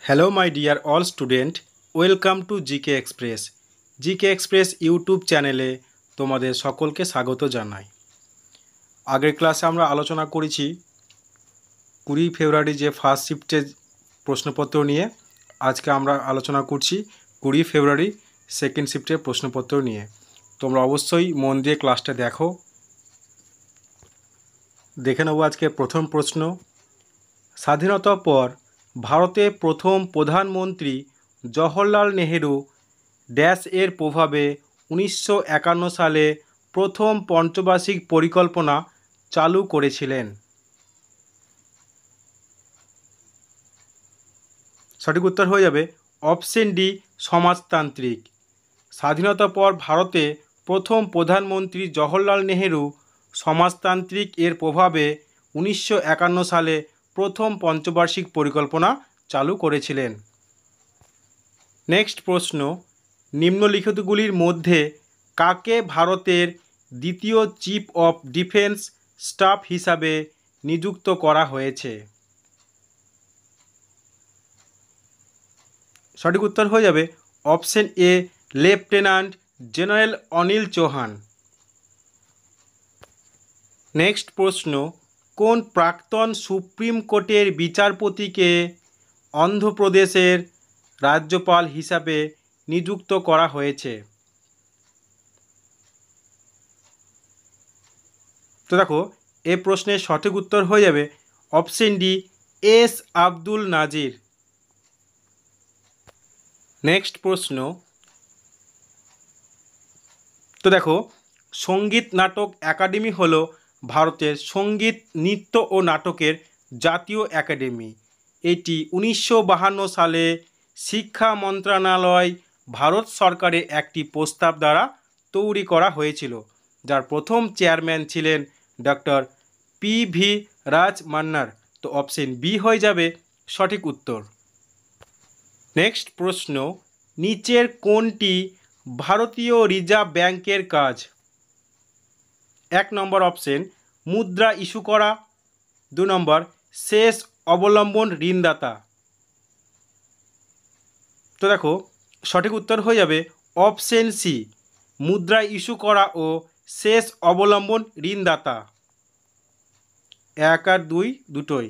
Hello my dear all student, welcome to GK Express. GK Express YouTube চ্যানেলে তোমাদের সকলকে স্বাগত জানাই। আগের ক্লাসে আমরা আলোচনা করেছি 20 ফেব্রুয়ারি যে ফার্স্ট শিফটের প্রশ্নপত্র নিয়ে। আজকে আমরা আলোচনা করছি 20 ফেব্রুয়ারি সেকেন্ড শিফটের প্রশ্নপত্র নিয়ে। তোমরা অবশ্যই মন দিয়ে ক্লাসটা দেখে নেব। আজকে প্রথম প্রশ্ন, স্বাধীনতার পর ভারতের প্রথম প্রধানমন্ত্রী জওহরলাল নেহেরু ড্যাশ এর প্রভাবে 1951 সালে প্রথম পঞ্চবার্ষিক পরিকল্পনা চালু করেছিলেন? সঠিক উত্তর হয়ে যাবে অপশন ডি, সমাজতান্ত্রিক। স্বাধীনতার পর ভারতে প্রথম প্রধানমন্ত্রী জওহরলাল নেহেরু সমাজতান্ত্রিক এর প্রভাবে 1951 সালে প্রথম পঞ্চবার্ষিক পরিকল্পনা চালু করেছিলেন। নেক্সট প্রশ্ন, নিম্নলিখিতগুলির মধ্যে কাকে ভারতের দ্বিতীয় চিফ অফ ডিফেন্স স্টাফ হিসাবে নিযুক্ত করা হয়েছে? সঠিক উত্তর হয়ে যাবে option A, lieutenant general Anil Chauhan. Next প্রশ্ন, কোন প্রাক্তন সুপ্রিম কোর্টের বিচারপতিকে অন্ধ্রপ্রদেশের রাজ্যপাল হিসাবে নিযুক্ত করা হয়েছে? তো দেখো, এই প্রশ্নের সঠিক উত্তর হয়ে যাবে অপশন ডি, এস আব্দুল নাজির। নেক্সট প্রশ্ন, তো দেখো, সঙ্গীত নাটক একাডেমি হলো ভারতের সঙ্গীত, নৃত্য ও নাটকের জাতীয় একাডেমি। এটি 1952 সালে শিক্ষা মন্ত্রণালয়, ভারত সরকারের একটি প্রস্তাব দ্বারা তৈরি করা হয়েছিল, যার প্রথম চেয়ারম্যান ছিলেন ডক্টর পি.ভি. রাজ মান্নার। তো অপশন বি হয়ে যাবে সঠিক উত্তর। নেক্সট প্রশ্ন, নিচের কোনটি ভারতীয় রিজার্ভ ব্যাংকের কাজ? 1 নম্বর অপশন মুদ্রা ইস্যু করা, 2 নম্বর শেষ অবলম্বন ঋণদাতা। তো দেখো, সঠিক উত্তর হয়ে যাবে অপশন সি, মুদ্রা ইস্যু করা ও শেষ অবলম্বন ঋণদাতা। 1 আর 2 দুটোই।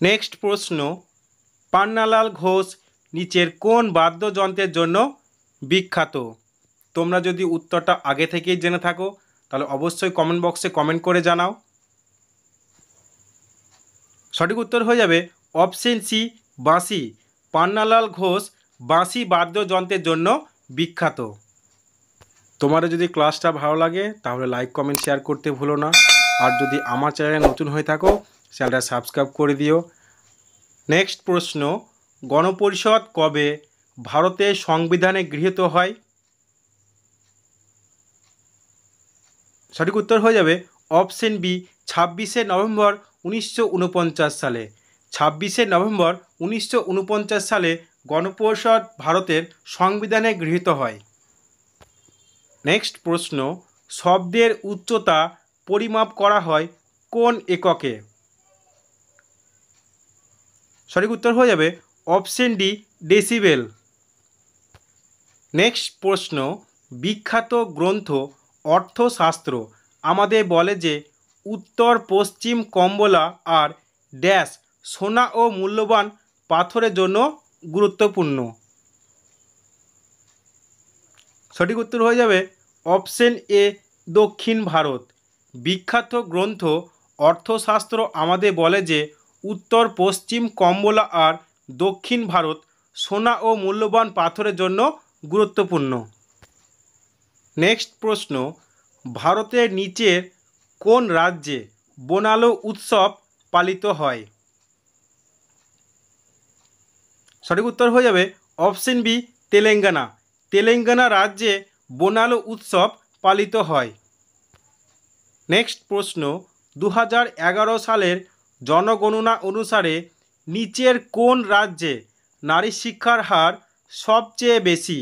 নেক্সট প্রশ্ন, পান্নালাল ঘোষ নিচের কোন বাদ্যযন্ত্রের জন্য বিখ্যাত? তোমরা যদি উত্তরটা আগে থেকেই জেনে থাকো তাহলে অবশ্যই কমেন্ট বক্সে কমেন্ট করে জানাও। সঠিক উত্তর হয়ে যাবে অপশন সি, বাঁশি। পান্নালাল ঘোষ বাঁশি বাদ্যযন্ত্রের জন্য বিখ্যাত। তোমাদের যদি ক্লাসটা ভালো লাগে তাহলে লাইক, কমেন্ট, শেয়ার করতে ভুলো না। আর যদি আমার চ্যানেলে নতুন হয়ে থাকো চ্যানেলটা সাবস্ক্রাইব করে দিও। নেক্সট প্রশ্ন, গণপরিষদ কবে ভারতের সংবিধানে গৃহীত হয়? সঠিক উত্তর হয়ে যাবে অপশন বি, 26শে নভেম্বর 1949 সালে। 26শে নভেম্বর 1949 সালে গণপরিষদ ভারতের সংবিধানে গৃহীত হয়। নেক্সট প্রশ্ন, শব্দের উচ্চতা পরিমাপ করা হয় কোন এককে? সঠিক উত্তর হয়ে যাবে অপশন ডি, ডেসিবেল। নেক্সট প্রশ্ন, বিখ্যাত গ্রন্থ অর্থশাস্ত্র আমাদের বলে যে উত্তর পশ্চিম কম্বলা আর ড্যাশ সোনা ও মূল্যবান পাথরের জন্য গুরুত্বপূর্ণ। সঠিক উত্তর হয়ে যাবে অপশন এ, দক্ষিণ ভারত। বিখ্যাত গ্রন্থ অর্থশাস্ত্র আমাদের বলে যে উত্তর পশ্চিম কম্বলা আর দক্ষিণ ভারত সোনা ও মূল্যবান পাথরের জন্য গুরুত্বপূর্ণ। নেক্সট প্রশ্ন, ভারতের নিচের কোন রাজ্যে বোনালো উৎসব পালিত হয়? সঠিক উত্তর হয়ে যাবে অপশন বি, তেলেঙ্গানা। তেলেঙ্গানা রাজ্যে বোনালো উৎসব পালিত হয়। নেক্সট প্রশ্ন, 2011 সালের জনগণনা অনুসারে নিচের কোন রাজ্যে নারী শিক্ষার হার সবচেয়ে বেশি?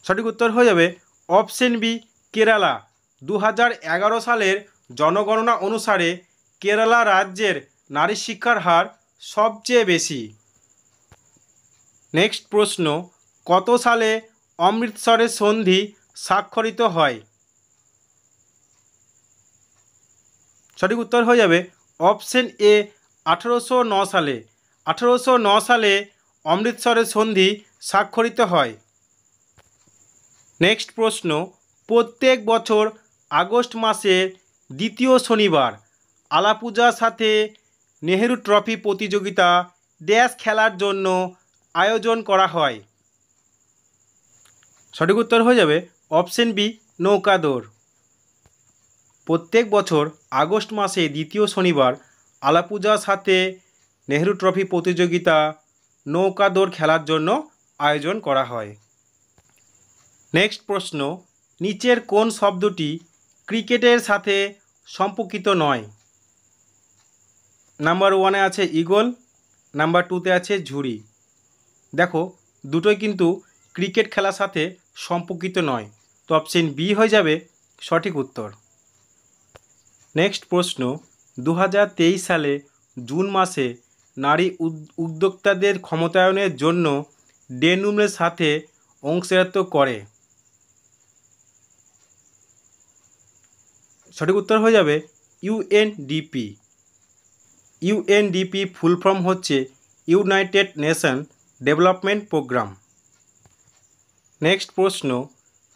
সঠিক উত্তর হয়ে যাবে অপশন বি, কেরালা। 2011 সালের জনগণনা অনুসারে কেরালা রাজ্যের নারী শিক্ষার হার সবচেয়ে বেশি? নেক্সট প্রশ্ন, কত সালে অমৃতসরের সন্ধি স্বাক্ষরিত হয়? সঠিক উত্তর হয়ে যাবে অপশন এ 1809 সালে। 1809 সালে অমৃতসরের সন্ধি স্বাক্ষরিত হয়। নেক্সট প্রশ্ন, প্রত্যেক বছর আগস্ট মাসের দ্বিতীয় শনিবার আলাপুজার সাথে নেহেরু ট্রফি প্রতিযোগিতা ড্যাশ খেলার জন্য আয়োজন করা হয়? সঠিক উত্তর হয়ে যাবে অপশন বি নৌকা দৌড়। প্রত্যেক বছর আগস্ট মাসে দ্বিতীয় শনিবার আলাপুজার সাথে নেহেরু ট্রফি প্রতিযোগিতা নৌকা দৌড় খেলার জন্য আয়োজন করা হয়। নেক্সট প্রশ্ন, নিচের কোন শব্দটি ক্রিকেটের সাথে সম্পর্কিত নয়? নাম্বার 1-এ আছে ঈগল, নাম্বার 2-তে আছে ঝুড়ি। দেখো দুটোই কিন্তু ক্রিকেট খেলার সাথে সম্পর্কিত নয়, তো অপশন বি হয়ে যাবে সঠিক উত্তর। নেক্সট প্রশ্ন, 2023 সালে জুন মাসে নারী উদ্যোক্তাদের ক্ষমতায়নের জন্য ডেননুমের সাথে অংশীদারিত্ব করে? সঠিক উত্তর হয়ে যাবে ইউএনডিপি। ইউএনডিপি ফুল ফর্ম হচ্ছে United Nation Development Programme. Next প্রশ্ন,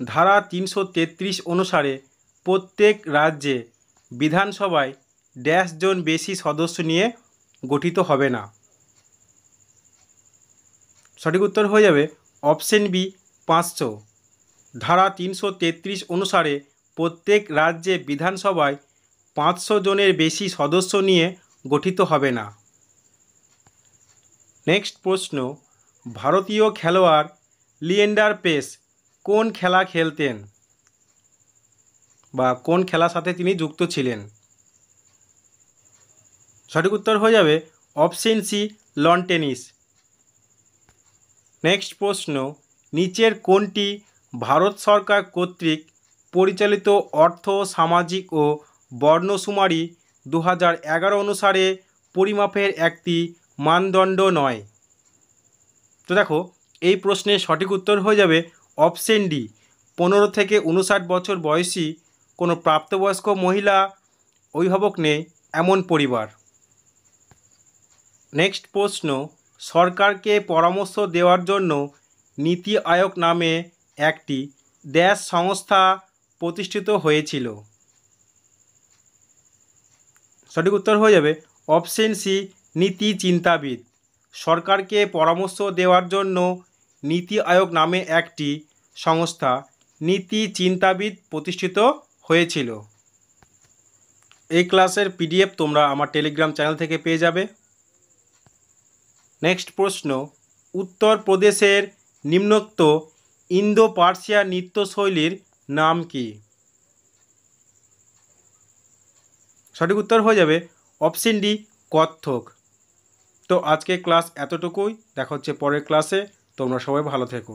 ধারা 333 অনুসারে প্রত্যেক রাজ্যে বিধানসভায় ড্যাশ জন বেশি সদস্য নিয়ে গঠিত হবে না? সঠিক উত্তর হয়ে যাবে অপশন বি 500। ধারা 333 অনুসারে প্রত্যেক রাজ্যে বিধানসভায় 500 জনের বেশি সদস্য নিয়ে গঠিত হবে না। নেক্সট প্রশ্ন, ভারতীয় খেলোয়াড় লিয়েন্ডার পেস কোন খেলা খেলতেন বা কোন খেলার সাথে তিনি যুক্ত ছিলেন? সঠিক উত্তর হয়ে যাবে option C lawn tennis. Next প্রশ্ন, নিচের কোনটি ভারত সরকার কর্তৃক পরিচালিত অর্থ সামাজিক ও বর্ণসুমারি 2011 অনুসারে পরিমাপের একটি মানদণ্ড নয়? তো দেখো এই প্রশ্নের সঠিক উত্তর হয়ে যাবে অপশন ডি 15 থেকে 59 বছর বয়সী কোনো প্রাপ্তবয়স্ক মহিলা অভিভাবক নেই এমন পরিবার। নেক্সট প্রশ্ন, সরকারকে পরামর্শ দেওয়ার জন্য নীতি আয়োগ নামে একটি ড্যাশ সংস্থা প্রতিষ্ঠিত হয়েছিল? সঠিক উত্তর হয়ে যাবে অপশন সি নীতি চিন্তাবিদ। সরকারকে পরামর্শ দেওয়ার জন্য নীতি আয়োগ নামে একটি সংস্থা নীতি চিন্তাবিদ প্রতিষ্ঠিত হয়েছিল। এই ক্লাসের পিডিএফ তোমরা আমার টেলিগ্রাম চ্যানেল থেকে পেয়ে যাবে। নেক্সট প্রশ্ন, উত্তরপ্রদেশের নিম্নোক্ত ইন্দো পার্সিয়ান নৃত্যশৈলীর নাম কি? সঠিক উত্তর হয়ে যাবে অপশন ডি কত্থক। তো আজকে ক্লাস এতটুকুই, দেখা হচ্ছে পরের ক্লাসে। তোমরা সবাই ভালো থেকো।